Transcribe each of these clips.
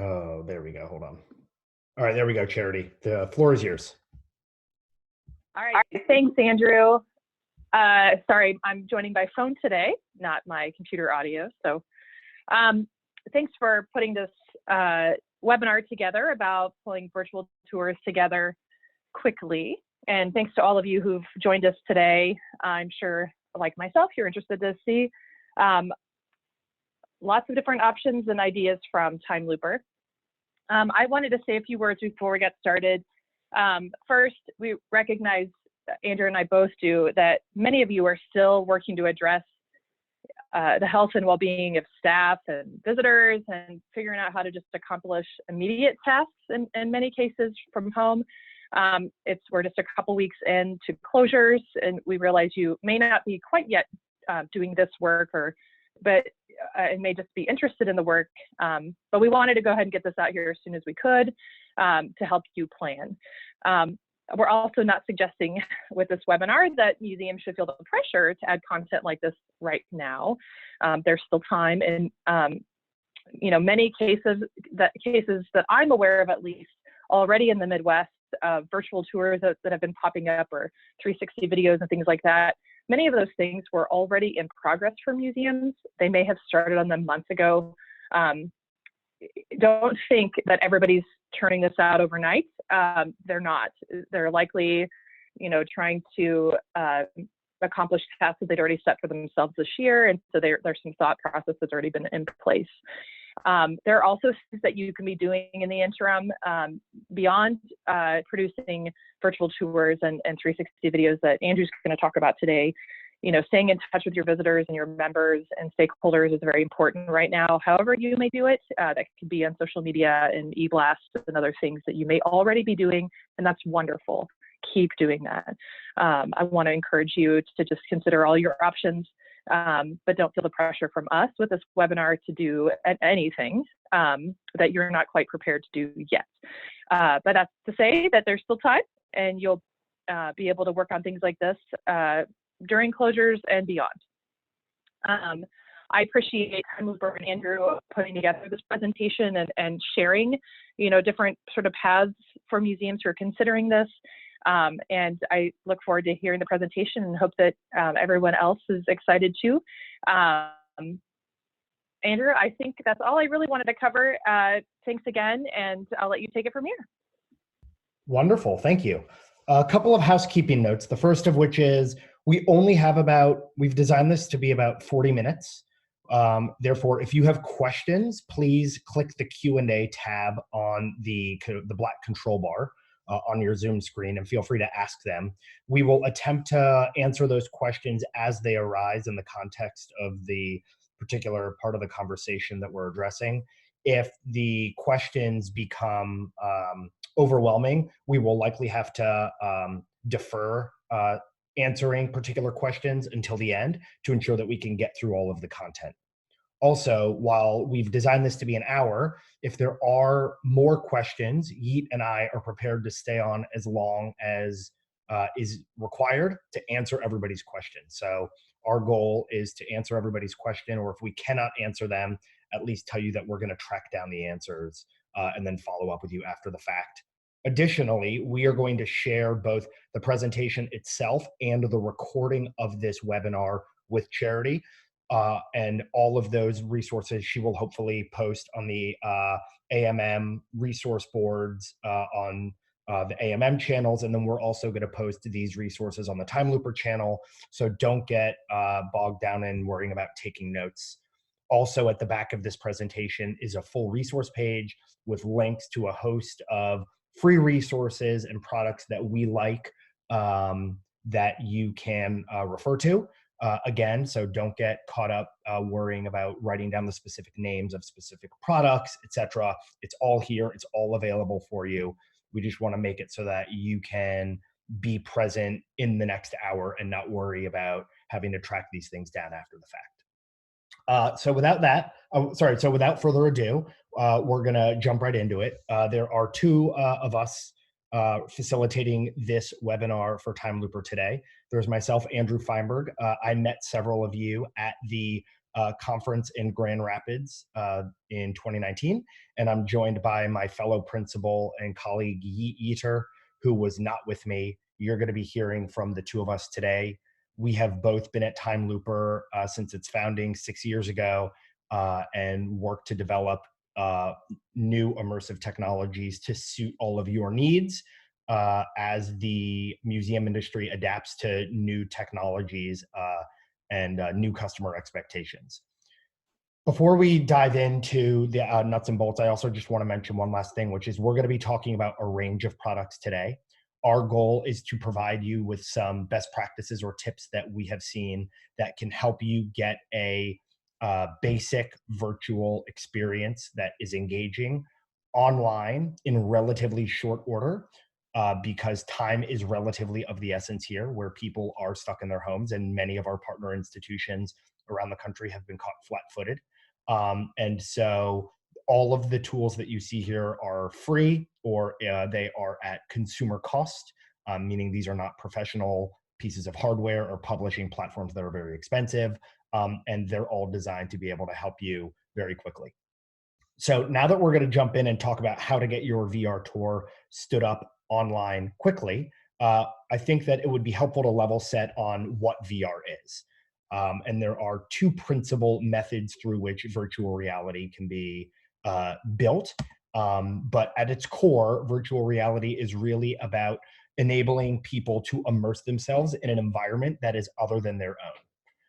Oh, there we go. Hold on. All right, there we go, Charity. The floor is yours. All right, thanks, Andrew. Sorry, I'm joining by phone today, not my computer audio. So thanks for putting this webinar together about pulling virtual tours together quickly. And thanks to all of you who've joined us today. I'm sure, like myself, you're interested to see lots of different options and ideas from TimeLooper. I wanted to say a few words before we get started. First, we recognize, Andrew and I both do, that many of you are still working to address the health and well-being of staff and visitors and figuring out how to just accomplish immediate tasks in many cases from home. We're just a couple weeks into closures, and we realize you may not be quite yet doing this work, but it may just be interested in the work. But we wanted to go ahead and get this out here as soon as we could to help you plan. We're also not suggesting with this webinar that museums should feel the pressure to add content like this right now. There's still time, and many cases that I'm aware of, at least already in the Midwest, virtual tours that have been popping up, or 360 videos and things like that. Many of those things were already in progress for museums. They may have started on them months ago. Don't think that everybody's turning this out overnight. They're not. They're likely, trying to accomplish tasks that they'd already set for themselves this year, and so there's some thought process that's already been in place. There are also things that you can be doing in the interim beyond producing virtual tours and 360 videos that Andrew's going to talk about today. Staying in touch with your visitors and your members and stakeholders is very important right now. However you may do it, that could be on social media and e-blasts and other things that you may already be doing, and that's wonderful. Keep doing that. I want to encourage you to just consider all your options, but don't feel the pressure from us with this webinar to do anything that you're not quite prepared to do yet. But that's to say that there's still time, and you'll be able to work on things like this during closures and beyond. I appreciate TimeLooper and Andrew putting together this presentation and sharing, different sort of paths for museums who are considering this. And I look forward to hearing the presentation and hope that everyone else is excited too. Andrew, I think that's all I really wanted to cover. Thanks again, and I'll let you take it from here. Wonderful, thank you. A couple of housekeeping notes. The first of which is we've designed this to be about 40 minutes. Therefore, if you have questions, please click the Q&A tab on the black control bar on your Zoom screen, and feel free to ask them. We will attempt to answer those questions as they arise in the context of the particular part of the conversation that we're addressing. If the questions become overwhelming, we will likely have to defer answering particular questions until the end to ensure that we can get through all of the content. Also, while we've designed this to be an hour, if there are more questions, Yigit and I are prepared to stay on as long as is required to answer everybody's questions. So our goal is to answer everybody's question, or if we cannot answer them, at least tell you that we're going to track down the answers and then follow up with you after the fact. Additionally, we are going to share both the presentation itself and the recording of this webinar with Charity. And all of those resources she will hopefully post on the AMM resource boards on the AMM channels. And then we're also going to post these resources on the TimeLooper channel. So don't get bogged down in worrying about taking notes. Also at the back of this presentation is a full resource page with links to a host of free resources and products that we like that you can refer to. Again, so don't get caught up worrying about writing down the specific names of specific products, etc. It's all here. It's all available for you. We just want to make it so that you can be present in the next hour and not worry about having to track these things down after the fact. So without further ado, we're going to jump right into it. There are two of us facilitating this webinar for TimeLooper today. There's myself, Andrew Feinberg. I met several of you at the conference in Grand Rapids in 2019. And I'm joined by my fellow principal and colleague, Yigiter, who was not with me. You're going to be hearing from the two of us today. We have both been at TimeLooper since its founding 6 years ago and worked to develop new immersive technologies to suit all of your needs as the museum industry adapts to new technologies and new customer expectations. Before we dive into the nuts and bolts, I also just want to mention one last thing, which is we're going to be talking about a range of products today. Our goal is to provide you with some best practices or tips that we have seen that can help you get a basic virtual experience that is engaging online in relatively short order. Because time is relatively of the essence here, where people are stuck in their homes, and many of our partner institutions around the country have been caught flat-footed. And so all of the tools that you see here are free, or they are at consumer cost, meaning these are not professional pieces of hardware or publishing platforms that are very expensive, and they're all designed to be able to help you very quickly. So now that we're going to jump in and talk about how to get your VR tour stood up online quickly, I think that it would be helpful to level set on what VR is. And there are two principal methods through which virtual reality can be built. But at its core, virtual reality is really about enabling people to immerse themselves in an environment that is other than their own.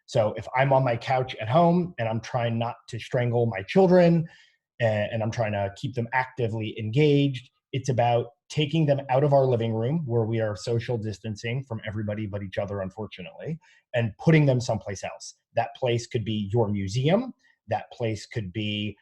So if I'm on my couch at home and I'm trying not to strangle my children, and I'm trying to keep them actively engaged, it's about taking them out of our living room where we are social distancing from everybody but each other, unfortunately, and putting them someplace else. That place could be your museum. That place could be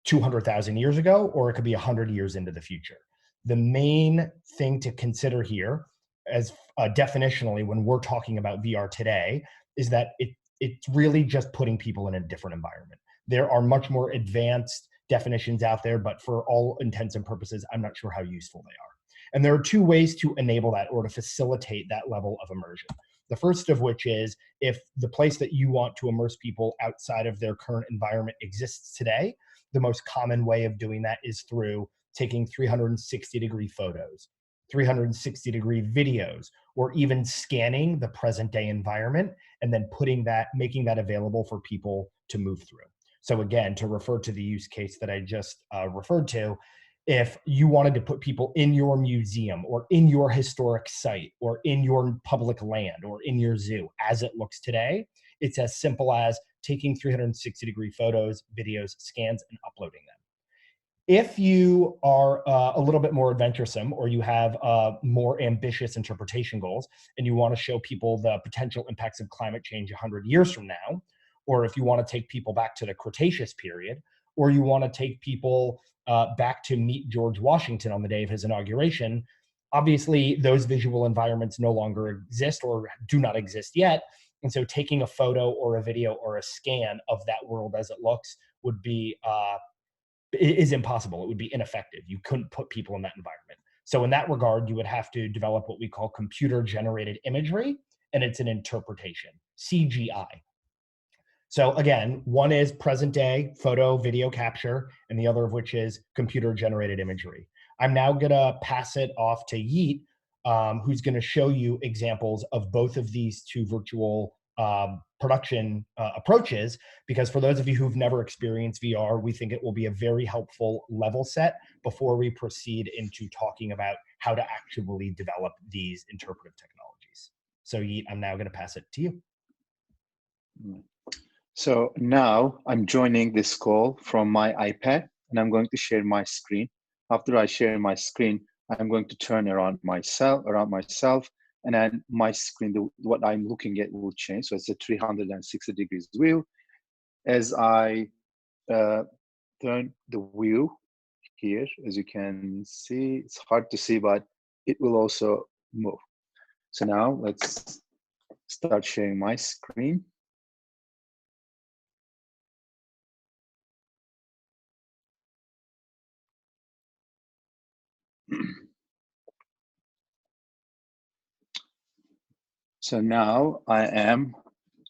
200,000 years ago, or it could be 100 years into the future. The main thing to consider here, as definitionally, when we're talking about VR today, is that it's really just putting people in a different environment. There are much more advanced definitions out there, but for all intents and purposes, I'm not sure how useful they are. And there are two ways to enable that or to facilitate that level of immersion. The first of which is if the place that you want to immerse people outside of their current environment exists today, the most common way of doing that is through taking 360-degree photos, 360-degree videos, or even scanning the present day environment and then making that available for people to move through. So again, to refer to the use case that I just referred to, if you wanted to put people in your museum or in your historic site or in your public land or in your zoo as it looks today, it's as simple as taking 360-degree photos, videos, scans, and uploading them. If you are a little bit more adventuresome or you have more ambitious interpretation goals and you want to show people the potential impacts of climate change 100 years from now, or if you want to take people back to the Cretaceous period, or you want to take people back to meet George Washington on the day of his inauguration, obviously those visual environments no longer exist or do not exist yet. And so taking a photo or a video or a scan of that world as it looks would be is impossible. It would be ineffective. You couldn't put people in that environment. So in that regard, you would have to develop what we call computer generated imagery, and it's an interpretation, CGI. So again, one is present day photo, video capture, and the other of which is computer generated imagery. I'm now gonna pass it off to Yeet, who's gonna show you examples of both of these two virtual production approaches, because for those of you who've never experienced VR, we think it will be a very helpful level set before we proceed into talking about how to actually develop these interpretive technologies. So Yeet, I'm now gonna pass it to you. So now I'm joining this call from my iPad and I'm going to share my screen. After I share my screen, I'm going to turn around myself, and then my screen, what I'm looking at will change. So it's a 360 degrees view. As I turn the view here, as you can see, it's hard to see, but it will also move. So now let's start sharing my screen. So now I am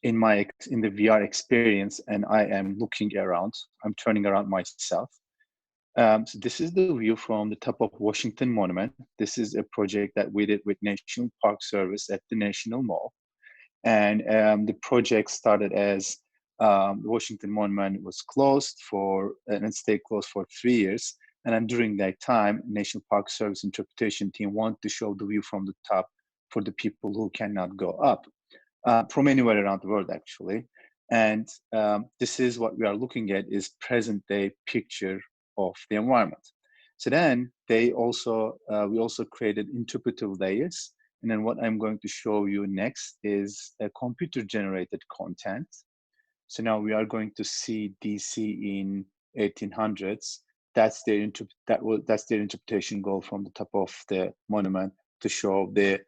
in the VR experience, and I am looking around. I'm turning around myself. So this is the view from the top of Washington Monument. This is a project that we did with National Park Service at the National Mall. And the project started as the Washington Monument was closed and it stayed closed for 3 years. And then during that time, National Park Service interpretation team wanted to show the view from the top for the people who cannot go up from anywhere around the world, actually. And this is what we are looking at is present day picture of the environment. So then we also created interpretive layers. And then what I'm going to show you next is a computer generated content. So now we are going to see DC in 1800s. That's their interpretation goal from the top of the monument to show the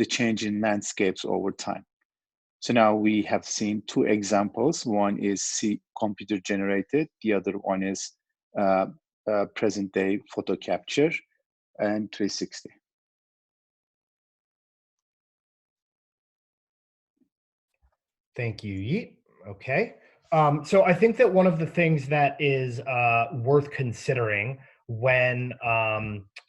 change in landscapes over time. So now we have seen two examples. One is computer generated. The other one is present day photo capture and 360. Thank you, Yeet. Okay. So I think that one of the things that is worth considering when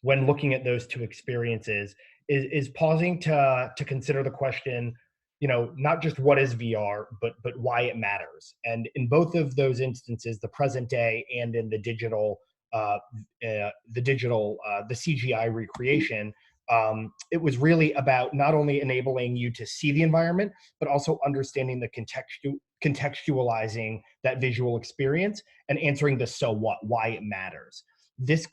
looking at those two experiences is pausing to consider the question, not just what is VR, but why it matters. And in both of those instances, the present day and in the CGI recreation, it was really about not only enabling you to see the environment, but also understanding the contextualizing that visual experience and answering the so what, why it matters. This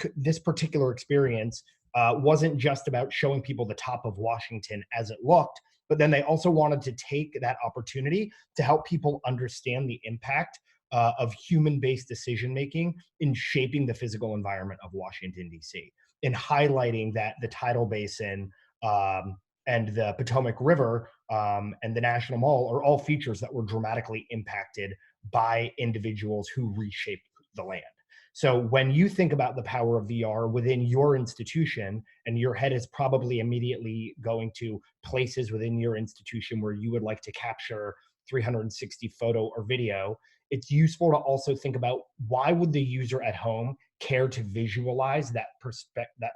particular experience wasn't just about showing people the top of Washington as it looked, but then they also wanted to take that opportunity to help people understand the impact of human-based decision-making in shaping the physical environment of Washington, D.C., in highlighting that the tidal basin and the Potomac River and the National Mall are all features that were dramatically impacted by individuals who reshaped the land. So when you think about the power of VR within your institution, and your head is probably immediately going to places within your institution where you would like to capture 360 photo or video, it's useful to also think about why would the user at home care to visualize that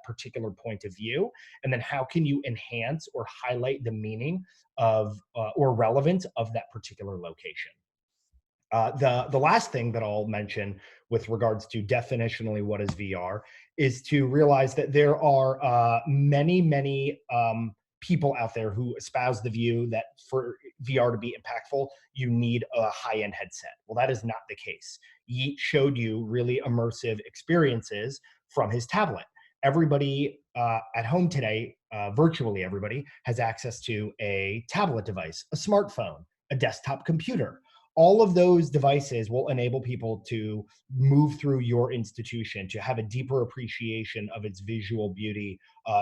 particular point of view, and then how can you enhance or highlight the meaning of or relevance of that particular location. The last thing that I'll mention with regards to definitionally what is VR is to realize that there are many people out there who espouse the view that for VR to be impactful, you need a high-end headset. Well, that is not the case. Yeet showed you really immersive experiences from his tablet. Everybody at home today, virtually everybody, has access to a tablet device, a smartphone, a desktop computer. All of those devices will enable people to move through your institution, to have a deeper appreciation of its visual beauty,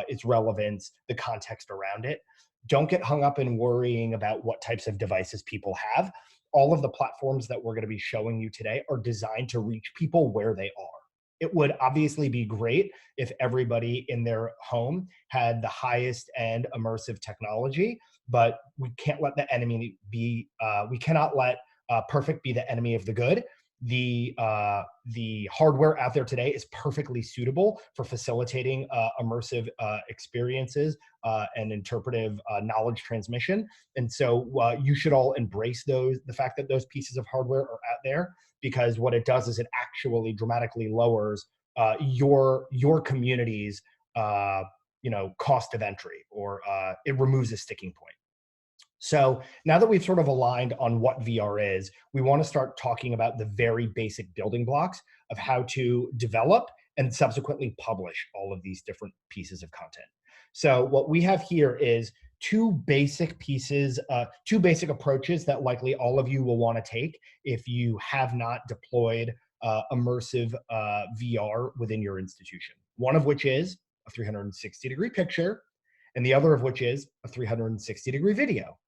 its relevance, the context around it. Don't get hung up in worrying about what types of devices people have. All of the platforms that we're going to be showing you today are designed to reach people where they are. It would obviously be great if everybody in their home had the highest end immersive technology, but we can't let the enemy be, we cannot let perfect be the enemy of the good. The hardware out there today is perfectly suitable for facilitating immersive experiences and interpretive knowledge transmission. And so you should all embrace the fact that those pieces of hardware are out there, because what it does is it actually dramatically lowers your community's cost of entry, or it removes a sticking point. So now that we've sort of aligned on what VR is, we want to start talking about the very basic building blocks of how to develop and subsequently publish all of these different pieces of content. So what we have here is two basic approaches that likely all of you will want to take if you have not deployed immersive VR within your institution. One of which is a 360-degree picture, and the other of which is a 360-degree video.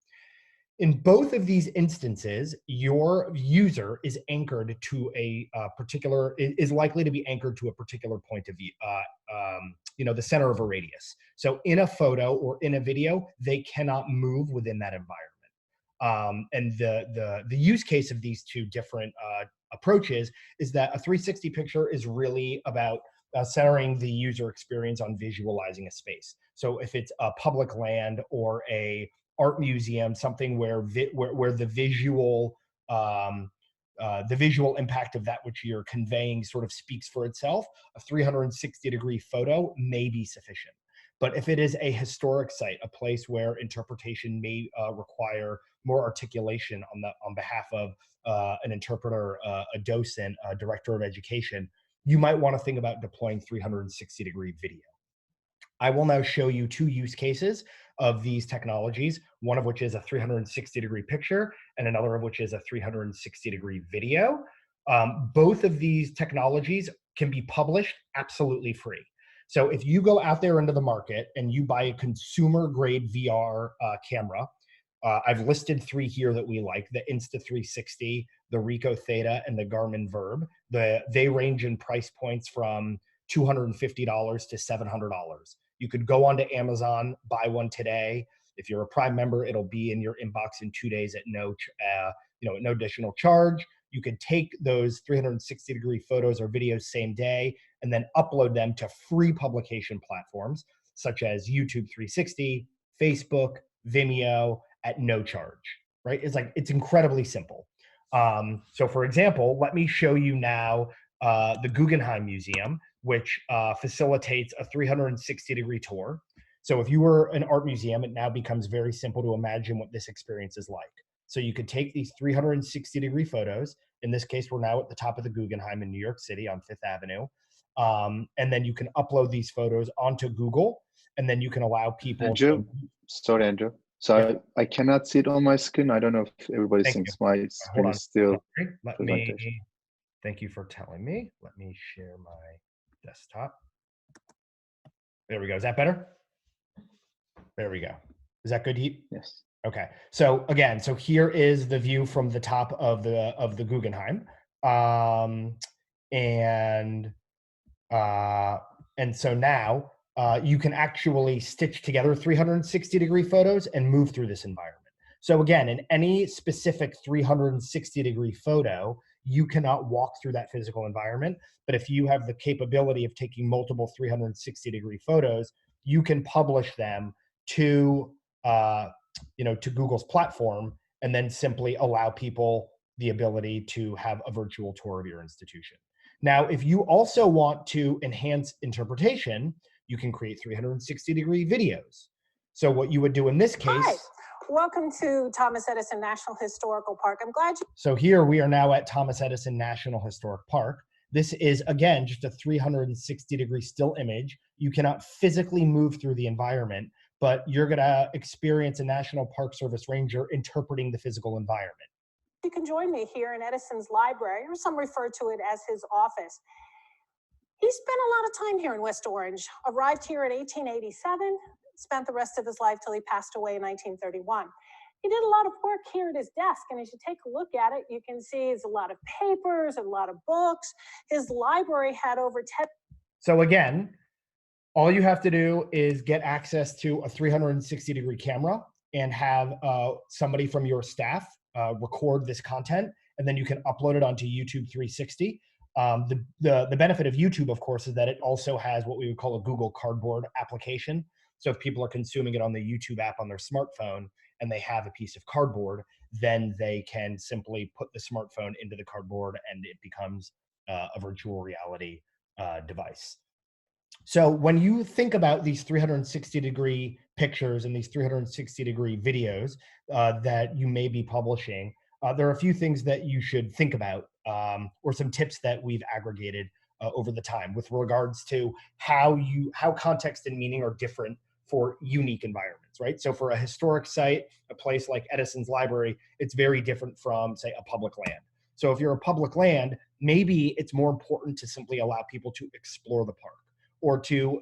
In both of these instances, your user is anchored to is likely to be anchored to a particular point of view, the center of a radius. So in a photo or in a video, they cannot move within that environment. And the use case of these two different approaches is that a 360 picture is really about centering the user experience on visualizing a space. So if it's a public land or a art museum, something where the visual impact of that which you're conveying sort of speaks for itself, a 360-degree photo may be sufficient. But if it is a historic site, a place where interpretation may require more articulation on behalf of an interpreter, a docent, a director of education, you might want to think about deploying 360-degree video. I will now show you two use cases of these technologies, one of which is a 360-degree picture and another of which is a 360-degree video. Both of these technologies can be published absolutely free. So if you go out there into the market and you buy a consumer-grade VR camera, I've listed three here that we like: the Insta360, the Ricoh Theta, and the Garmin Verb. They range in price points from $250 to $700. You could go onto Amazon, buy one today. If you're a Prime member, it'll be in your inbox in 2 days at no additional charge. You could take those 360-degree photos or videos same day and then upload them to free publication platforms such as YouTube 360, Facebook, Vimeo at no charge, right? It's incredibly simple. So for example, let me show you now the Guggenheim Museum, which facilitates a 360-degree tour. So if you were an art museum, it now becomes very simple to imagine what this experience is like. So you could take these 360-degree photos. In this case, we're now at the top of the Guggenheim in New York City on Fifth Avenue. And then you can upload these photos onto Google, and then you can allow people Andrew, sorry, Andrew. So yeah. I cannot see it on my screen. I don't know if everybody Thank thinks you. my Hold screen on. is still Let presentation. me, thank you for telling me. Let me share my desktop. There we go. Is that better? There we go. Is that good, Heat? Yes. Okay. So again, so here is the view from the top of the Guggenheim. And so now you can actually stitch together 360-degree photos and move through this environment. So again, in any specific 360-degree photo, you cannot walk through that physical environment. But if you have the capability of taking multiple 360-degree photos, you can publish them to to Google's platform and then simply allow people the ability to have a virtual tour of your institution. Now, if you also want to enhance interpretation, you can create 360-degree videos. So what you would do in this case... Hi, welcome to Thomas Edison National Historical Park. I'm glad you... So here we are now at Thomas Edison National Historic Park. This is, again, just a 360-degree still image. You cannot physically move through the environment, but you're going to experience a National Park Service ranger interpreting the physical environment. You can join me here in Edison's library, or some refer to it as his office. He spent a lot of time here in West Orange, arrived here in 1887, spent the rest of his life till he passed away in 1931. He did a lot of work here at his desk, and as you take a look at it, you can see there's a lot of papers, a lot of books. His library had over 10... So again, all you have to do is get access to a 360-degree camera and have somebody from your staff record this content, and then you can upload it onto YouTube 360. The benefit of YouTube, of course, is that it also has what we would call a Google Cardboard application. So if people are consuming it on the YouTube app on their smartphone and they have a piece of cardboard, then they can simply put the smartphone into the cardboard and it becomes a virtual reality device. So when you think about these 360-degree pictures and these 360-degree videos that you may be publishing, there are a few things that you should think about, or some tips that we've aggregated over the time with regards to how context and meaning are different for unique environments, right? So for a historic site, a place like Edison's library, it's very different from, say, a public land. So if you're a public land, maybe it's more important to simply allow people to explore the park, or to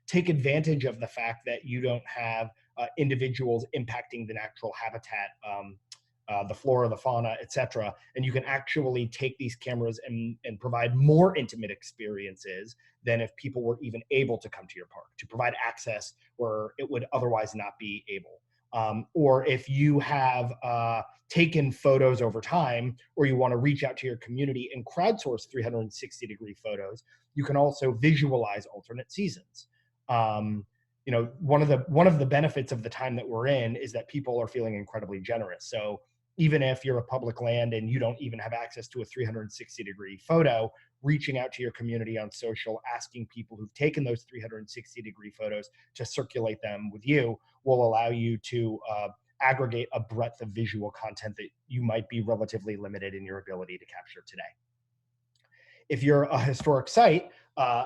take advantage of the fact that you don't have individuals impacting the natural habitat, the flora, the fauna, etc. And you can actually take these cameras and provide more intimate experiences than if people were even able to come to your park, to provide access where it would otherwise not be able. Or if you have taken photos over time, or you want to reach out to your community and crowdsource 360-degree photos, you can also visualize alternate seasons. You know, one of the benefits of the time that we're in is that people are feeling incredibly generous. So even if you're a public land and you don't even have access to a 360-degree photo, reaching out to your community on social, asking people who've taken those 360-degree photos to circulate them with you will allow you to aggregate a breadth of visual content that you might be relatively limited in your ability to capture today. If you're a historic site,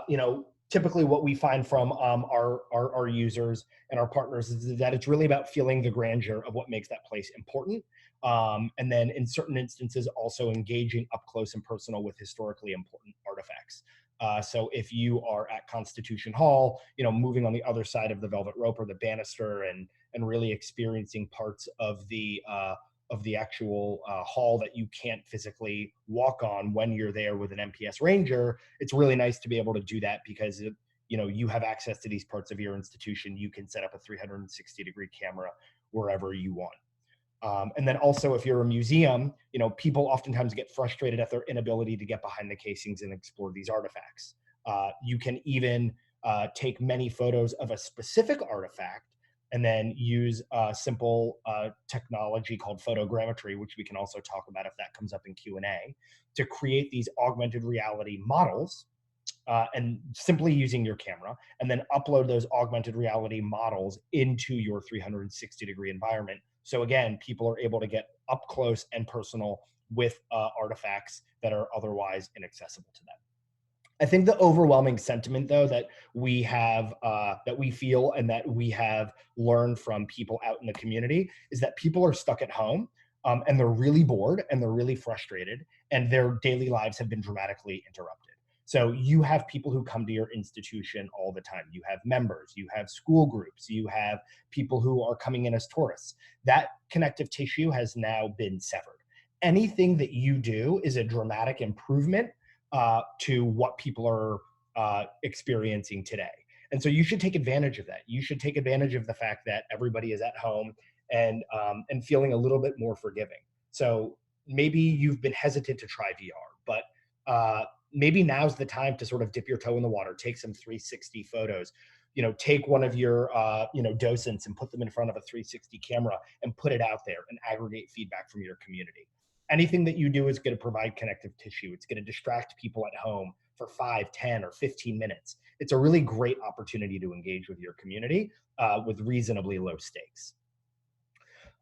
you know, typically what we find from our users and our partners is that it's really about feeling the grandeur of what makes that place important. And then in certain instances, also engaging up close and personal with historically important artifacts. So if you are at Constitution Hall, you know, moving on the other side of the velvet rope or the banister and really experiencing parts of the actual hall that you can't physically walk on when you're there with an MPS Ranger, it's really nice to be able to do that because you know, you have access to these parts of your institution. You can set up a 360-degree camera wherever you want. And then also, if you're a museum, you know, people oftentimes get frustrated at their inability to get behind the casings and explore these artifacts. You can even take many photos of a specific artifact and then use simple technology called photogrammetry, which we can also talk about if that comes up in Q&A, to create these augmented reality models and simply using your camera, and then upload those augmented reality models into your 360-degree environment. So again, people are able to get up close and personal with artifacts that are otherwise inaccessible to them. I think the overwhelming sentiment, though, that we have, that we feel and that we have learned from people out in the community is that people are stuck at home and they're really bored and they're really frustrated and their daily lives have been dramatically interrupted. So you have people who come to your institution all the time. You have members, you have school groups, you have people who are coming in as tourists. That connective tissue has now been severed. Anything that you do is a dramatic improvement to what people are experiencing today. And so you should take advantage of that. You should take advantage of the fact that everybody is at home and feeling a little bit more forgiving. So maybe you've been hesitant to try VR, but maybe now's the time to sort of dip your toe in the water, take some 360 photos, you know, take one of your, you know, docents and put them in front of a 360 camera and put it out there and aggregate feedback from your community. Anything that you do is going to provide connective tissue. It's going to distract people at home for 5, 10, or 15 minutes. It's a really great opportunity to engage with your community with reasonably low stakes.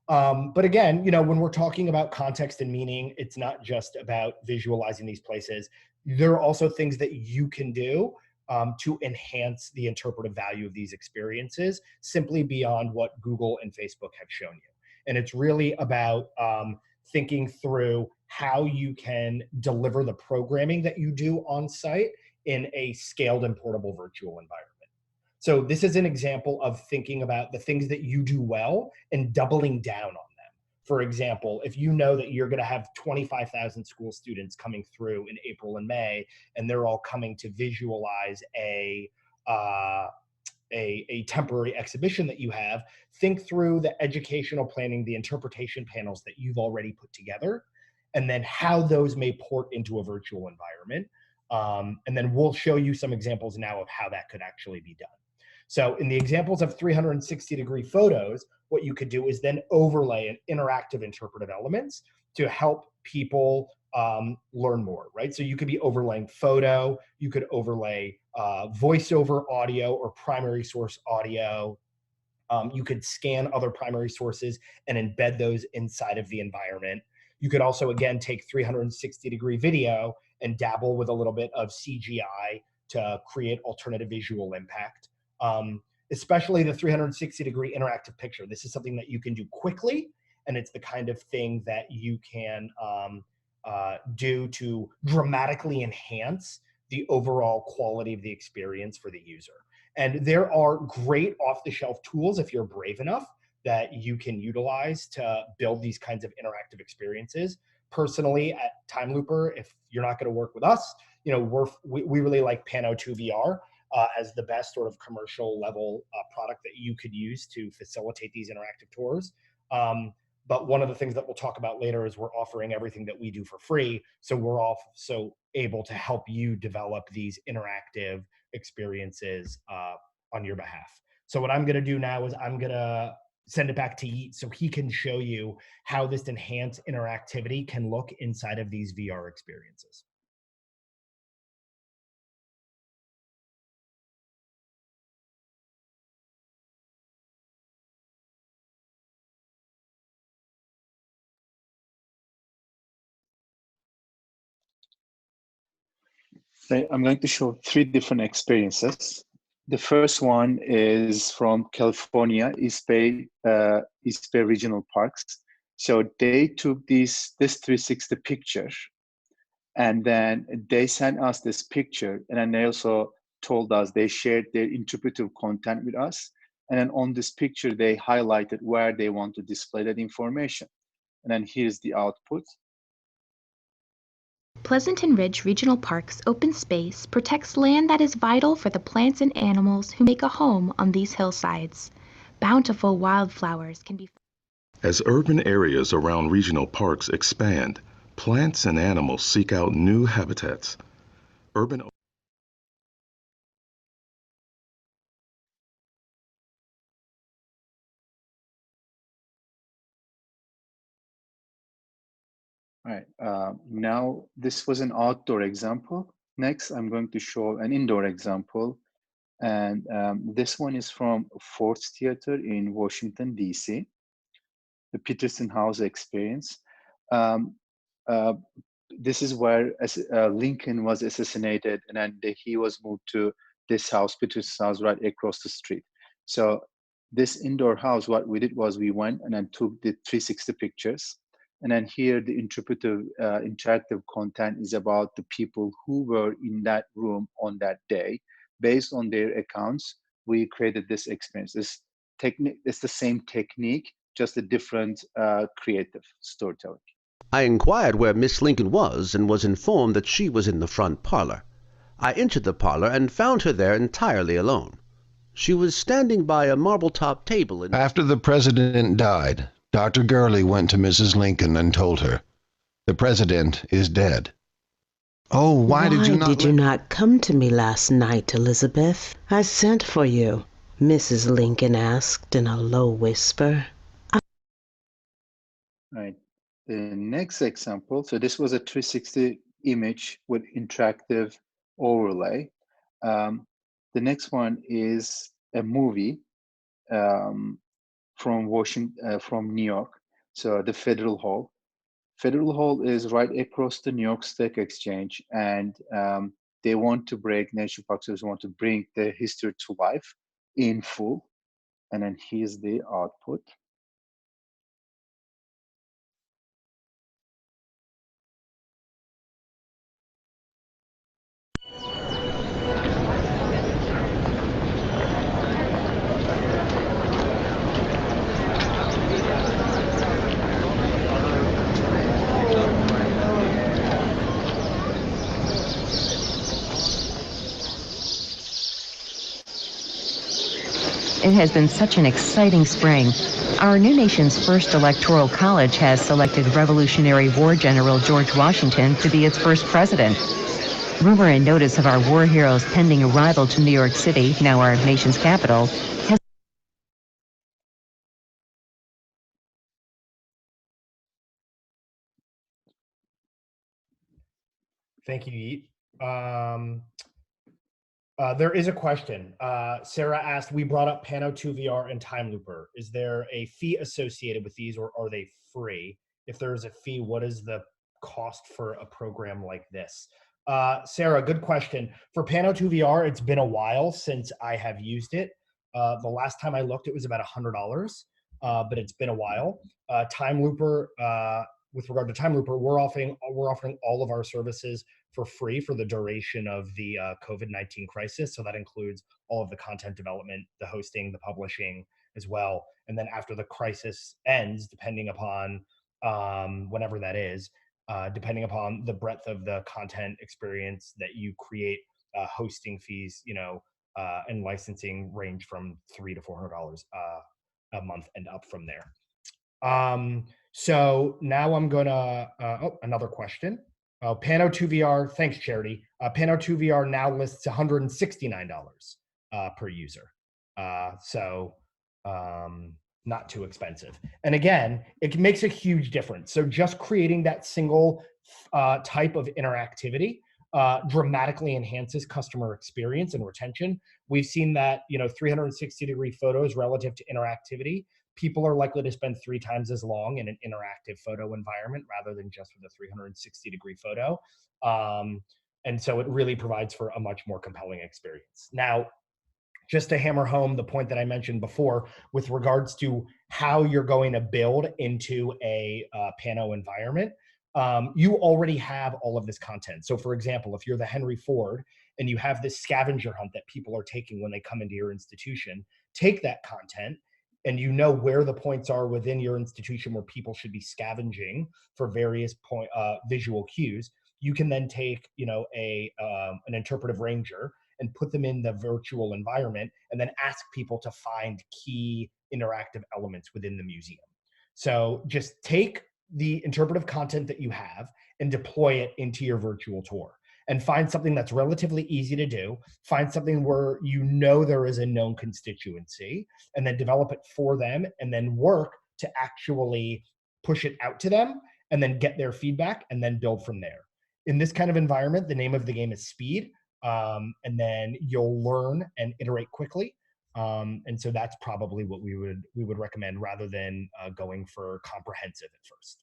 But again, you know, when we're talking about context and meaning, it's not just about visualizing these places. There are also things that you can do to enhance the interpretive value of these experiences simply beyond what Google and Facebook have shown you. And it's really about thinking through how you can deliver the programming that you do on site in a scaled and portable virtual environment. So this is an example of thinking about the things that you do well and doubling down on them. For example, if you know that you're going to have 25,000 school students coming through in April and May, and they're all coming to visualize a temporary exhibition that you have, think through the educational planning, the interpretation panels that you've already put together, and then how those may port into a virtual environment. And then we'll show you some examples now of how that could actually be done. So in the examples of 360-degree photos, what you could do is then overlay an interactive interpretive elements to help people learn more, right? So you could be overlaying photo, you could overlay voiceover audio or primary source audio. You could scan other primary sources and embed those inside of the environment. You could also, again, take 360-degree video and dabble with a little bit of CGI to create alternative visual impact. Especially the 360-degree interactive picture. This is something that you can do quickly, and it's the kind of thing that you can do to dramatically enhance the overall quality of the experience for the user. And there are great off-the-shelf tools, if you're brave enough, that you can utilize to build these kinds of interactive experiences. Personally, at TimeLooper, if you're not going to work with us, you know, we really like Pano 2 VR. as the best sort of commercial level product that you could use to facilitate these interactive tours. But one of the things that we'll talk about later is we're offering everything that we do for free. So we're also able to help you develop these interactive experiences on your behalf. So what I'm going to do now is I'm going to send it back to Yeet so he can show you how this enhanced interactivity can look inside of these VR experiences. I'm going to show 3 different experiences. The first one is from California, East Bay Regional Parks. So they took this 360 picture, and then they sent us this picture, and then they also told us they shared their interpretive content with us. And then on this picture, they highlighted where they want to display that information. And then here's the output. Pleasant and Ridge Regional Park's open space protects land that is vital for the plants and animals who make a home on these hillsides. Bountiful wildflowers can be. As urban areas around regional parks expand, plants and animals seek out new habitats. Urban All right, now this was an outdoor example. Next, I'm going to show an indoor example. And this one is from Ford's Theater in Washington, D.C., the Peterson House experience. This is where Lincoln was assassinated, and then he was moved to this house, Peterson's house, right across the street. So this indoor house, what we did was we went and then took the 360 pictures. And then here, the interactive content is about the people who were in that room on that day. Based on their accounts, we created this experience. This technique, it's the same technique, just a different creative storytelling. I inquired where Miss Lincoln was and was informed that she was in the front parlor. I entered the parlor and found her there entirely alone. She was standing by a marble-top table and After the president died, Dr. Gurley went to Mrs. Lincoln and told her, "The president is dead." "Oh, why did you not come to me last night, Elizabeth? I sent for you," Mrs. Lincoln asked in a low whisper. All right. The next example, so this was a 360 image with interactive overlay. The next one is a movie from New York. So the Federal Hall. Federal Hall is right across the New York Stock Exchange, and they want to break, national parks want to bring the history to life in full. And then here's the output. It has been such an exciting spring. Our new nation's first electoral college has selected Revolutionary War General George Washington to be its first president. Rumor and notice of our war heroes' pending arrival to New York City, now our nation's capital, has... Thank you, Yeet. There is a question. Sarah asked, we brought up Pano 2 VR and TimeLooper. Is there a fee associated with these, or are they free? If there is a fee, what is the cost for a program like this? Sarah, good question. For Pano 2 VR, it's been a while since I have used it. The last time I looked, it was about $100, but it's been a while. TimeLooper, with regard to TimeLooper, we're offering all of our services for free for the duration of the COVID-19 crisis. So that includes all of the content development, the hosting, the publishing as well. And then after the crisis ends, depending upon whenever that is, depending upon the breadth of the content experience that you create, hosting fees, and licensing range from $300 to $400 a month and up from there. So now I'm gonna, another question. Pano 2 VR, thanks Charity. Pano 2 VR now lists $169 per user. So not too expensive. And again, it makes a huge difference. So just creating that single type of interactivity dramatically enhances customer experience and retention. We've seen that, 360-degree photos relative to interactivity, people are likely to spend 3 times as long in an interactive photo environment rather than just with a 360-degree photo. And so it really provides for a much more compelling experience. Now, just to hammer home the point that I mentioned before with regards to how you're going to build into a Pano environment, you already have all of this content. So for example, if you're the Henry Ford and you have this scavenger hunt that people are taking when they come into your institution, take that content and you know where the points are within your institution where people should be scavenging for various visual cues. You can then take, an interpretive ranger and put them in the virtual environment and then ask people to find key interactive elements within the museum. So just take the interpretive content that you have and deploy it into your virtual tour and find something that's relatively easy to do, find something where there is a known constituency, and then develop it for them and then work to actually push it out to them and then get their feedback and then build from there. In this kind of environment, the name of the game is speed. And then you'll learn and iterate quickly. And so that's probably what we would recommend rather than going for comprehensive at first.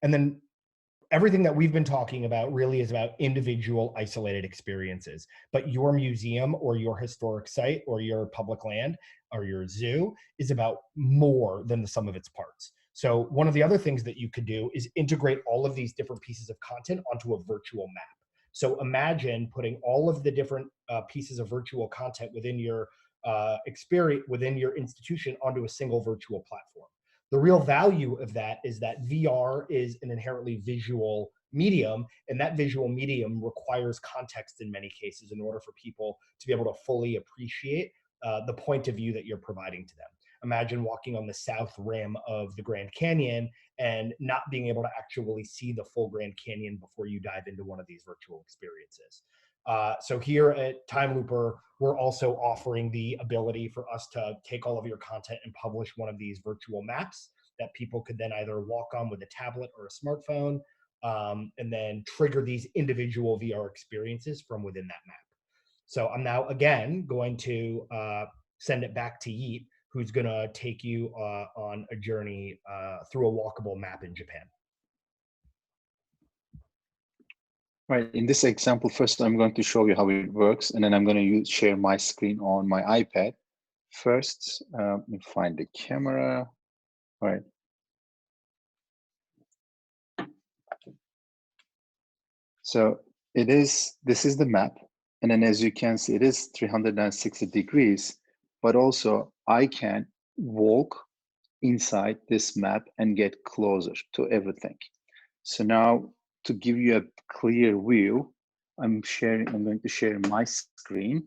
And then everything that we've been talking about really is about individual isolated experiences, but your museum or your historic site or your public land or your zoo is about more than the sum of its parts. So one of the other things that you could do is integrate all of these different pieces of content onto a virtual map. So imagine putting all of the different pieces of virtual content within your experience, within your institution onto a single virtual platform. The real value of that is that VR is an inherently visual medium, and that visual medium requires context in many cases in order for people to be able to fully appreciate the point of view that you're providing to them. Imagine walking on the south rim of the Grand Canyon and not being able to actually see the full Grand Canyon before you dive into one of these virtual experiences. So here at TimeLooper, we're also offering the ability for us to take all of your content and publish one of these virtual maps that people could then either walk on with a tablet or a smartphone, and then trigger these individual VR experiences from within that map. So I'm now, again, going to send it back to Yeet, who's going to take you on a journey through a walkable map in Japan. Right, in this example, first I'm going to show you how it works, and then I'm going to share my screen on my iPad. First, let me find the camera. All right. So this is the map. And then as you can see, it is 360 degrees, but also I can walk inside this map and get closer to everything. So now to give you a clear view, I'm going to share my screen.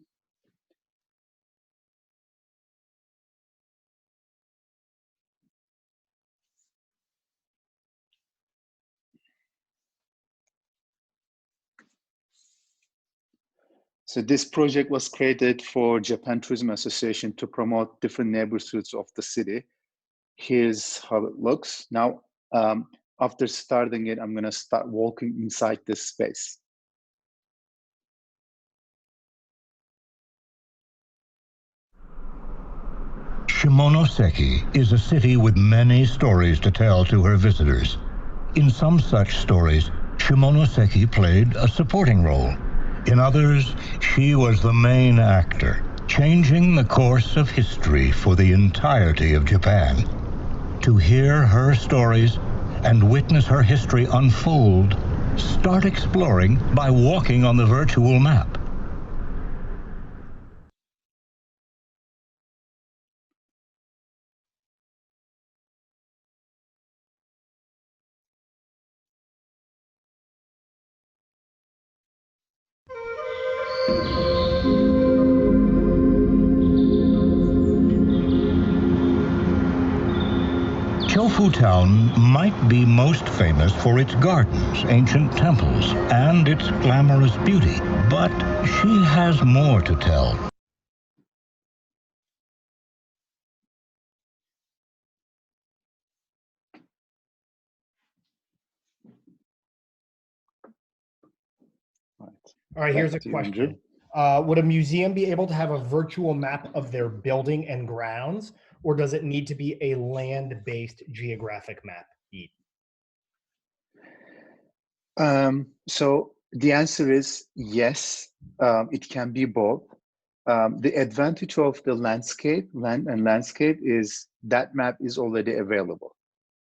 So this project was created for Japan Tourism Association to promote different neighborhoods of the city. Here's how it looks. Now, after starting it, I'm going to start walking inside this space. Shimonoseki is a city with many stories to tell to her visitors. In some such stories, Shimonoseki played a supporting role. In others, she was the main actor, changing the course of history for the entirety of Japan. To hear her stories and witness her history unfold, start exploring by walking on the virtual map. Chofu Town might be most famous for its gardens, ancient temples, and its glamorous beauty, but she has more to tell. All right, here's a question. Would a museum be able to have a virtual map of their building and grounds, or does it need to be a land-based geographic map? So the answer is yes, it can be both. The advantage of the land and landscape is that map is already available.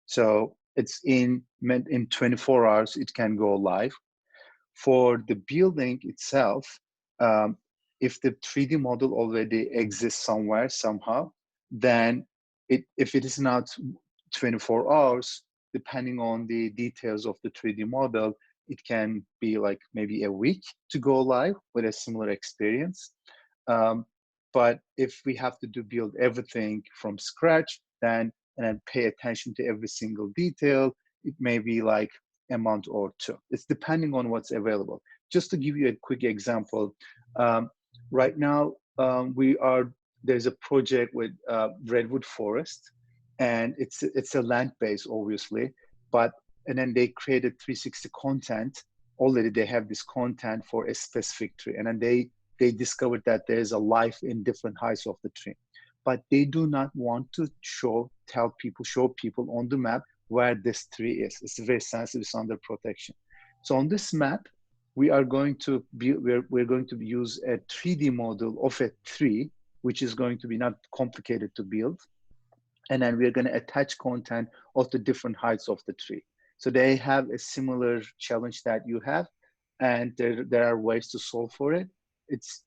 So it's in 24 hours, it can go live. For the building itself, if the 3D model already exists somewhere, somehow, then if it is not 24 hours, depending on the details of the 3D model, it can be like maybe a week to go live with a similar experience. But if we have to build everything from scratch, then and then pay attention to every single detail, it may be like a month or two. It's depending on what's available. Just to give you a quick example, right now there's a project with Redwood Forest, and it's a land base, obviously, and then they created 360 content. Already they have this content for a specific tree, and then they discovered that there's a life in different heights of the tree, but they do not want to show people on the map where this tree is. It's very sensitive, it's under protection. So on this map, we're going to use a 3D model of a tree, which is going to be not complicated to build. And then we're going to attach content of the different heights of the tree. So they have a similar challenge that you have, and there are ways to solve for it. It's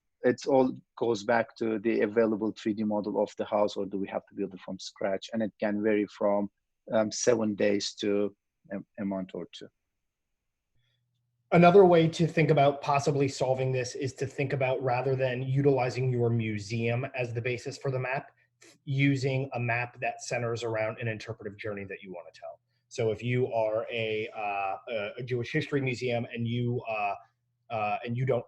all goes back to the available 3D model of the house, or do we have to build it from scratch? And it can vary from 7 days to a month or two. Another way to think about possibly solving this is to think about, rather than utilizing your museum as the basis for the map, using a map that centers around an interpretive journey that you want to tell. So if you are a Jewish history museum and you don't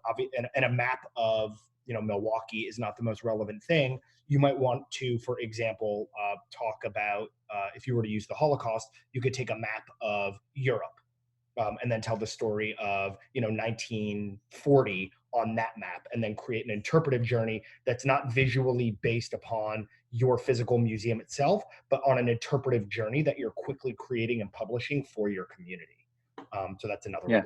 and a map of Milwaukee is not the most relevant thing, you might want to, for example, talk about if you were to use the Holocaust, you could take a map of Europe. And then tell the story of 1940 on that map, and then create an interpretive journey that's not visually based upon your physical museum itself, but on an interpretive journey that you're quickly creating and publishing for your community. So that's another way.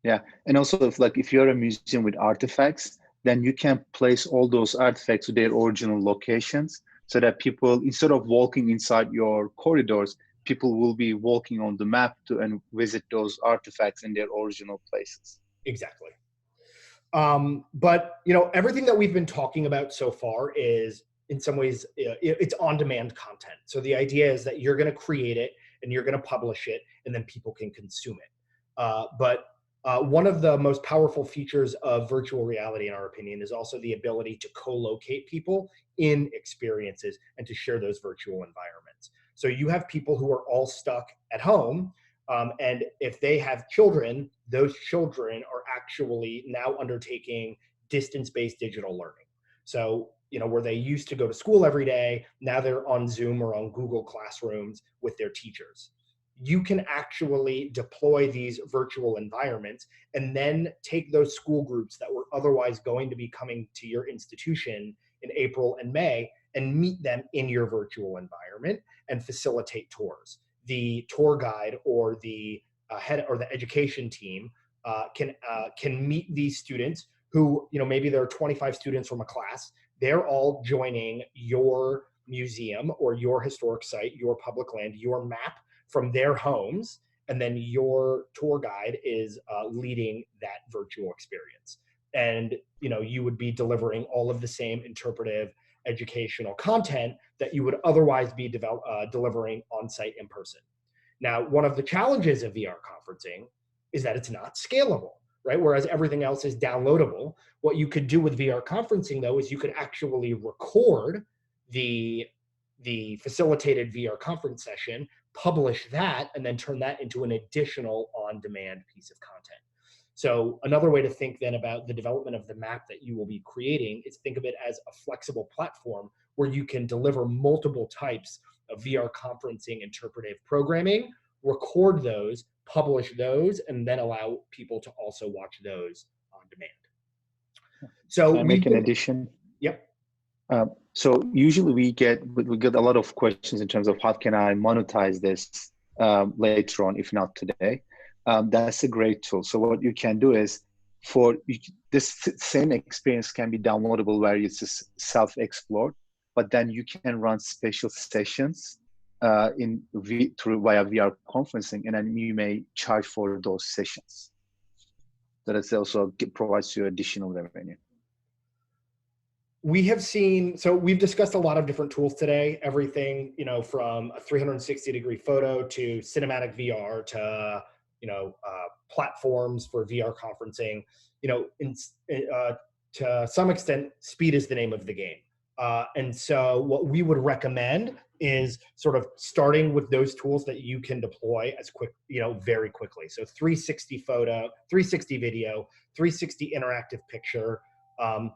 Yeah, and also if you're a museum with artifacts, then you can place all those artifacts to their original locations, so that people, instead of walking inside your corridors, people will be walking on the map and visit those artifacts in their original places. Exactly. But everything that we've been talking about so far is, in some ways, it's on-demand content. So the idea is that you're going to create it and you're going to publish it, and then people can consume it. But one of the most powerful features of virtual reality, in our opinion, is also the ability to co-locate people in experiences and to share those virtual environments. So you have people who are all stuck at home, and if they have children, those children are actually now undertaking distance-based digital learning. So, where they used to go to school every day, now they're on Zoom or on Google Classrooms with their teachers. You can actually deploy these virtual environments and then take those school groups that were otherwise going to be coming to your institution in April and May and meet them in your virtual environment and facilitate tours. The tour guide or the head or the education team can meet these students who, maybe there are 25 students from a class. They're all joining your museum or your historic site, your public land, your map from their homes, and then your tour guide is leading that virtual experience. And you would be delivering all of the same interpretive educational content that you would otherwise be delivering on site in person. Now, one of the challenges of VR conferencing is that it's not scalable, right? Whereas everything else is downloadable. What you could do with VR conferencing, though, is you could actually record the the facilitated VR conference session, publish that, and then turn that into an additional on-demand piece of content. So another way to think then about the development of the map that you will be creating is think of it as a flexible platform where you can deliver multiple types of VR conferencing interpretive programming, record those, publish those, and then allow people to also watch those on demand. So can I make an addition? Yep. So usually we get a lot of questions in terms of how can I monetize this later on, if not today. That's a great tool. So what you can do is this same experience can be downloadable where it's just self-explored, but then you can run special sessions via VR conferencing, and then you may charge for those sessions. So that also provides you additional revenue. We have seen, so we've discussed a lot of different tools today, everything, from a 360-degree photo to cinematic VR to, platforms for VR conferencing. To some extent, speed is the name of the game. And so what we would recommend is sort of starting with those tools that you can deploy as very quickly. So 360 photo, 360 video, 360 interactive picture.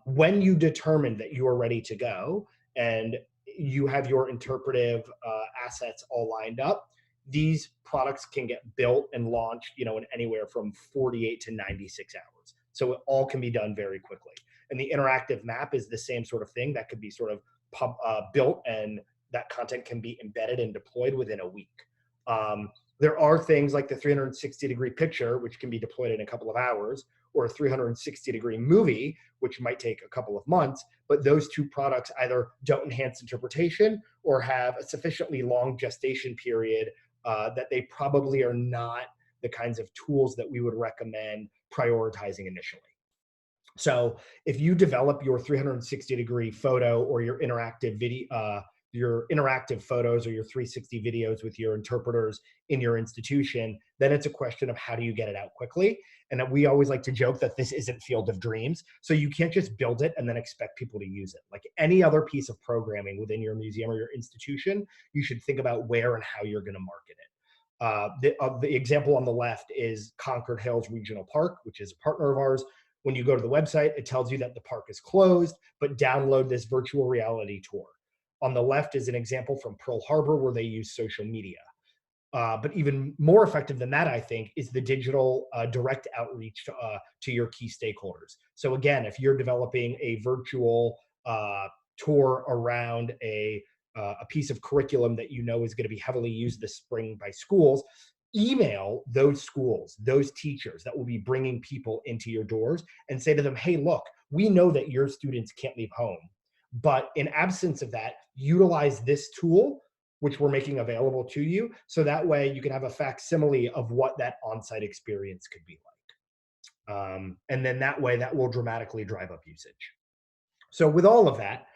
When you determine that you are ready to go and you have your interpretive assets all lined up, these products can get built and launched, in anywhere from 48 to 96 hours. So it all can be done very quickly. And the interactive map is the same sort of thing that could be sort of built, and that content can be embedded and deployed within a week. There are things like the 360-degree picture, which can be deployed in a couple of hours, or a 360-degree movie, which might take a couple of months, but those two products either don't enhance interpretation or have a sufficiently long gestation period that they probably are not the kinds of tools that we would recommend prioritizing initially. So if you develop your 360-degree photo or your interactive video, your interactive photos or your 360 videos with your interpreters in your institution, then it's a question of how do you get it out quickly. And we always like to joke that this isn't Field of Dreams. So you can't just build it and then expect people to use it. Like any other piece of programming within your museum or your institution, you should think about where and how you're going to market it. The example on the left is Concord Hills Regional Park, which is a partner of ours. When you go to the website, it tells you that the park is closed, but download this virtual reality tour. On the left is an example from Pearl Harbor where they use social media. But even more effective than that, I think, is the digital direct outreach to your key stakeholders. So again, if you're developing a virtual tour around a piece of curriculum that is going to be heavily used this spring by schools, email those schools, those teachers that will be bringing people into your doors and say to them, hey, look, we know that your students can't leave home, but in absence of that, utilize this tool, which we're making available to you. So that way you can have a facsimile of what that on-site experience could be like. And then that way that will dramatically drive up usage. So with all of that,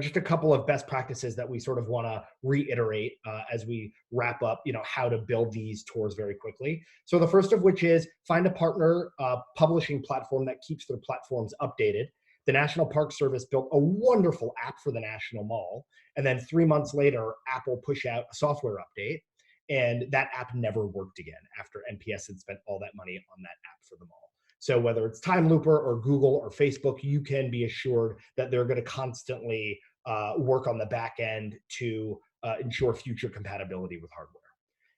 just a couple of best practices that we sort of want to reiterate as we wrap up, how to build these tours very quickly. So the first of which is find a partner publishing platform that keeps their platforms updated. The National Park Service built a wonderful app for the National Mall, and then 3 months later, Apple pushed out a software update, and that app never worked again after NPS had spent all that money on that app for the mall. So whether it's TimeLooper or Google or Facebook, you can be assured that they're going to constantly work on the back end to ensure future compatibility with hardware.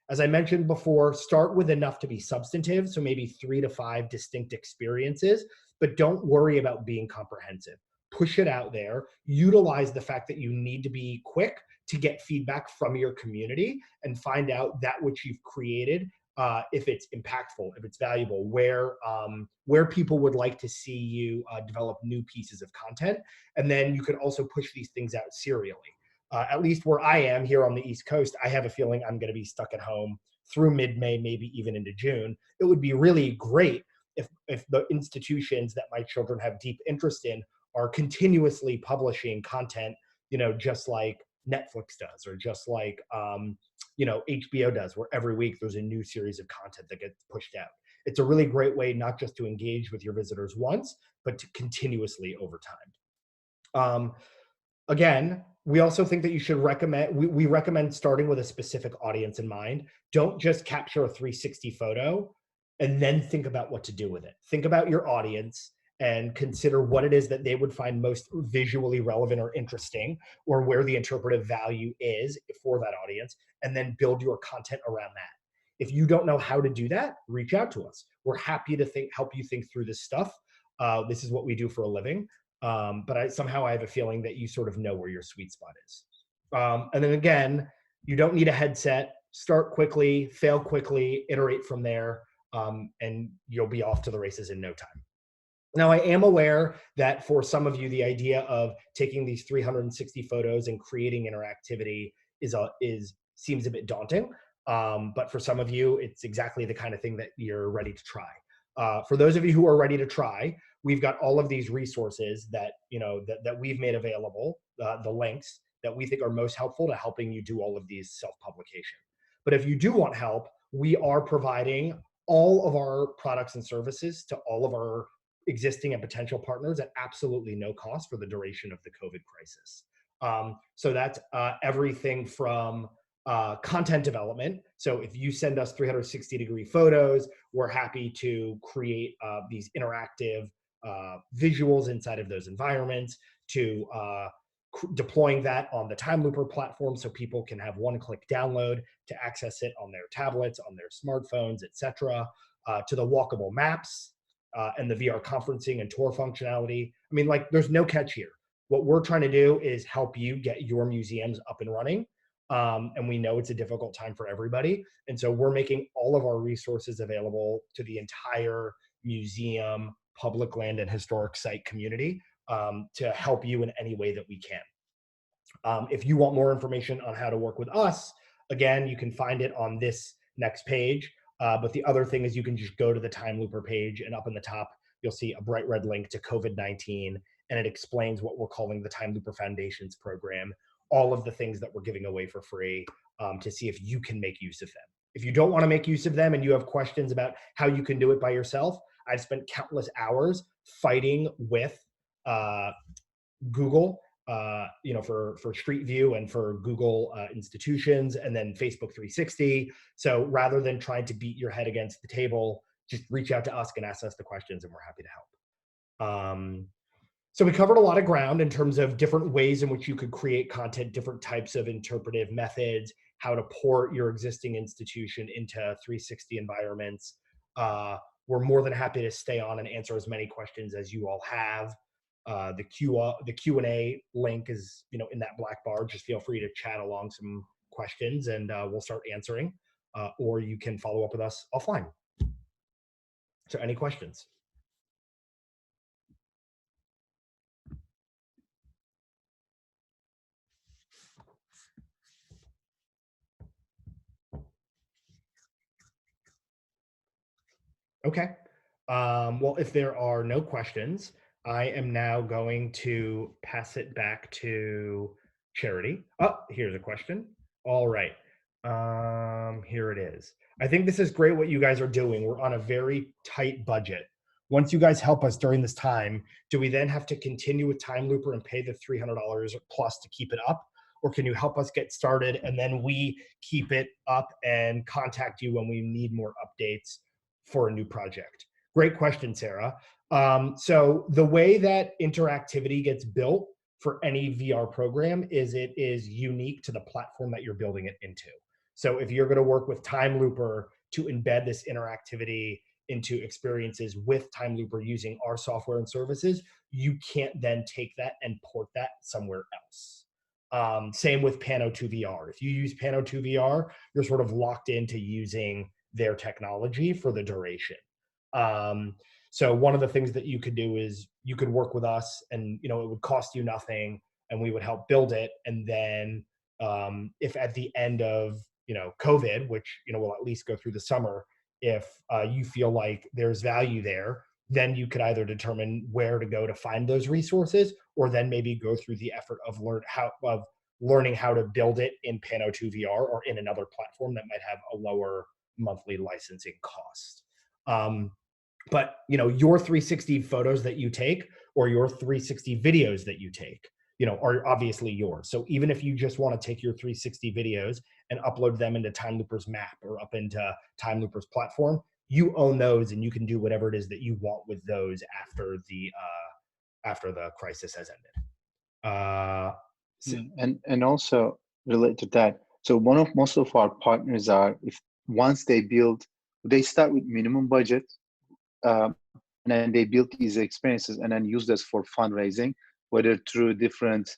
As I mentioned before, start with enough to be substantive, so maybe 3 to 5 distinct experiences, but don't worry about being comprehensive. Push it out there, utilize the fact that you need to be quick to get feedback from your community and find out that which you've created, if it's impactful, if it's valuable, where people would like to see you develop new pieces of content. And then you can also push these things out serially. At least where I am here on the East Coast, I have a feeling I'm going to be stuck at home through mid-May, maybe even into June. It would be really great if the institutions that my children have deep interest in are continuously publishing content, just like Netflix does, or just like HBO does, where every week there's a new series of content that gets pushed out. It's a really great way not just to engage with your visitors once, but to continuously over time. Again, We also think that you should recommend, we recommend starting with a specific audience in mind. Don't just capture a 360 photo and then think about what to do with it. Think about your audience and consider what it is that they would find most visually relevant or interesting, or where the interpretive value is for that audience, and then build your content around that. If you don't know how to do that, reach out to us. We're happy to help you think through this stuff. This is what we do for a living. But somehow I have a feeling that you sort of know where your sweet spot is. And then again, you don't need a headset. Start quickly, fail quickly, iterate from there, and you'll be off to the races in no time. Now, I am aware that for some of you, the idea of taking these 360 photos and creating interactivity seems a bit daunting. But for some of you, it's exactly the kind of thing that you're ready to try. For those of you who are ready to try, we've got all of these resources that that we've made available, the links that we think are most helpful to helping you do all of these self-publication. But if you do want help, we are providing all of our products and services to all of our existing and potential partners at absolutely no cost for the duration of the COVID crisis. So that's everything from content development. So if you send us 360-degree photos, we're happy to create these interactive visuals inside of those environments, to deploying that on the TimeLooper platform so people can have one-click download to access it on their tablets, on their smartphones, etc., to the walkable maps and the VR conferencing and tour functionality. I mean, like, there's no catch here. What we're trying to do is help you get your museums up and running. And we know it's a difficult time for everybody. And so we're making all of our resources available to the entire museum, public land, and historic site community to help you in any way that we can. If you want more information on how to work with us, again, you can find it on this next page. But the other thing is you can just go to the TimeLooper page, and up in the top, you'll see a bright red link to COVID-19, and it explains what we're calling the TimeLooper Foundations program, all of the things that we're giving away for free to see if you can make use of them. If you don't want to make use of them and you have questions about how you can do it by yourself, I've spent countless hours fighting with Google, for Street View and for Google institutions, and then Facebook 360. So rather than trying to beat your head against the table, just reach out to us and ask us the questions, and we're happy to help. So we covered a lot of ground in terms of different ways in which you could create content, different types of interpretive methods, how to port your existing institution into 360 environments. We're more than happy to stay on and answer as many questions as you all have. The Q&A link is in that black bar. Just feel free to chat along some questions, and we'll start answering. Or you can follow up with us offline. So any questions? Okay. Well, if there are no questions, I am now going to pass it back to Charity. Oh, here's a question. All right. Here it is. I think this is great what you guys are doing. We're on a very tight budget. Once you guys help us during this time, do we then have to continue with TimeLooper and pay the $300 plus to keep it up? Or can you help us get started and then we keep it up and contact you when we need more updates for a new project? Great question, Sarah. So the way that interactivity gets built for any VR program is it is unique to the platform that you're building it into. So if you're going to work with TimeLooper to embed this interactivity into experiences with TimeLooper using our software and services, you can't then take that and port that somewhere else. Same with Pano2 VR. If you use Pano2 VR, you're sort of locked into using their technology for the duration. So one of the things that you could do is you could work with us, and it would cost you nothing, and we would help build it. And then if at the end of COVID, which will at least go through the summer, if you feel like there's value there, then you could either determine where to go to find those resources, or then maybe go through the effort of learning how to build it in Pano2 VR or in another platform that might have a lower monthly licensing cost. But your 360 photos that you take, or your 360 videos that you take, are obviously yours. So even if you just want to take your 360 videos and upload them into TimeLooper's map or up into TimeLooper's platform, you own those and you can do whatever it is that you want with those after the crisis has ended. And also related to that, so most of our partners are, if once they start with minimum budget, and then they build these experiences and then use this for fundraising, whether through different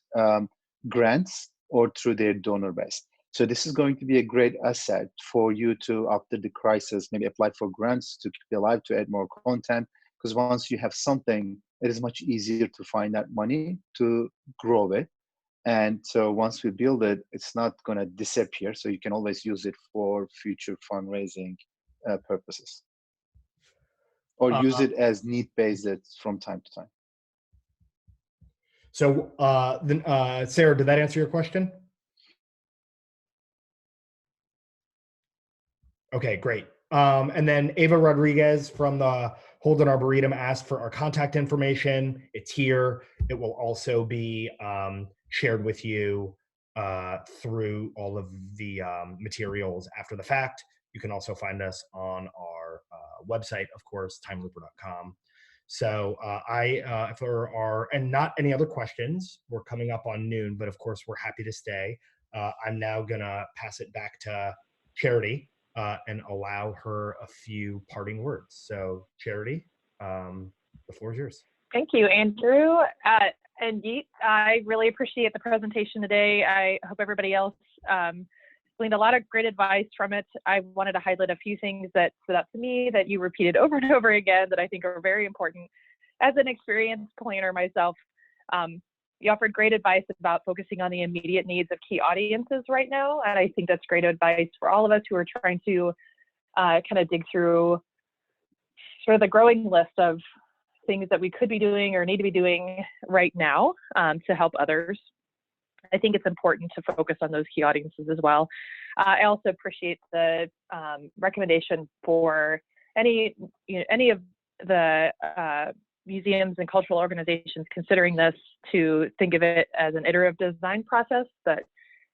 grants or through their donor base. So this is going to be a great asset for you to, after the crisis, maybe apply for grants to keep alive, to add more content, because once you have something, it is much easier to find that money to grow it. And so once we build it, it's not going to disappear. So you can always use it for future fundraising purposes, or use it as need-based from time to time. So Sarah, did that answer your question? Okay, great. And then Ava Rodriguez from the Holden Arboretum asked for our contact information. It's here. It will also be shared with you through all of the materials after the fact. You can also find us on our website, of course, timelooper.com. So if there are, and not any other questions, we're coming up on noon, but of course we're happy to stay. I'm now gonna pass it back to Charity and allow her a few parting words. So Charity, the floor is yours. Thank you, Andrew. And Yigit, I really appreciate the presentation today. I hope everybody else gleaned a lot of great advice from it. I wanted to highlight a few things that stood out to me that you repeated over and over again that I think are very important. As an experienced planner myself, you offered great advice about focusing on the immediate needs of key audiences right now. And I think that's great advice for all of us who are trying to kind of dig through sort of the growing list of things that we could be doing or need to be doing right now to help others. I think it's important to focus on those key audiences as well. I also appreciate the recommendation for any of the museums and cultural organizations considering this to think of it as an iterative design process, that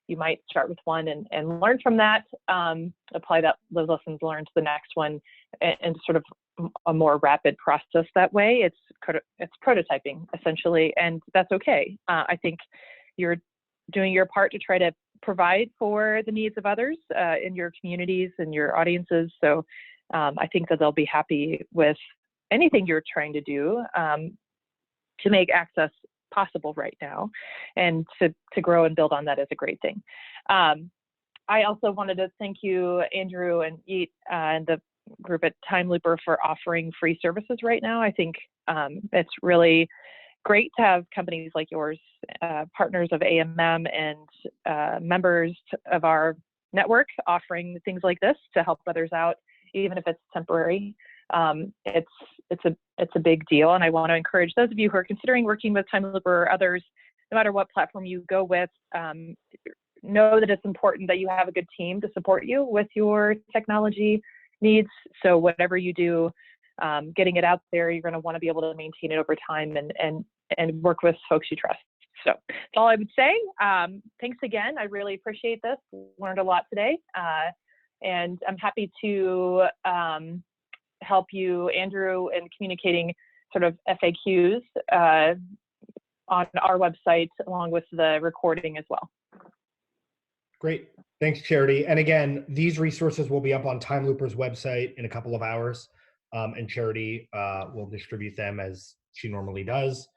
you might start with one and learn from that, apply those lessons learned to the next one, and sort of a more rapid process that way. It's prototyping essentially, and that's okay. I think you're doing your part to try to provide for the needs of others in your communities and your audiences. So I think that they'll be happy with anything you're trying to do to make access possible right now, and to grow and build on that is a great thing. I also wanted to thank you, Andrew and Yigit, and the group at TimeLooper for offering free services right now. I think it's really great to have companies like yours, partners of AMM and members of our network, offering things like this to help others out, even if it's temporary. It's a big deal, and I want to encourage those of you who are considering working with TimeLooper or others, no matter what platform you go with, know that it's important that you have a good team to support you with your technology needs. So whatever you do, getting it out there, you're going to want to be able to maintain it over time and work with folks you trust. So that's all I would say. Thanks again. I really appreciate this. Learned a lot today, and I'm happy to help you, Andrew, in communicating sort of FAQs on our website along with the recording as well. Great. Thanks, Charity. And again, these resources will be up on TimeLooper's website in a couple of hours, and Charity will distribute them as she normally does.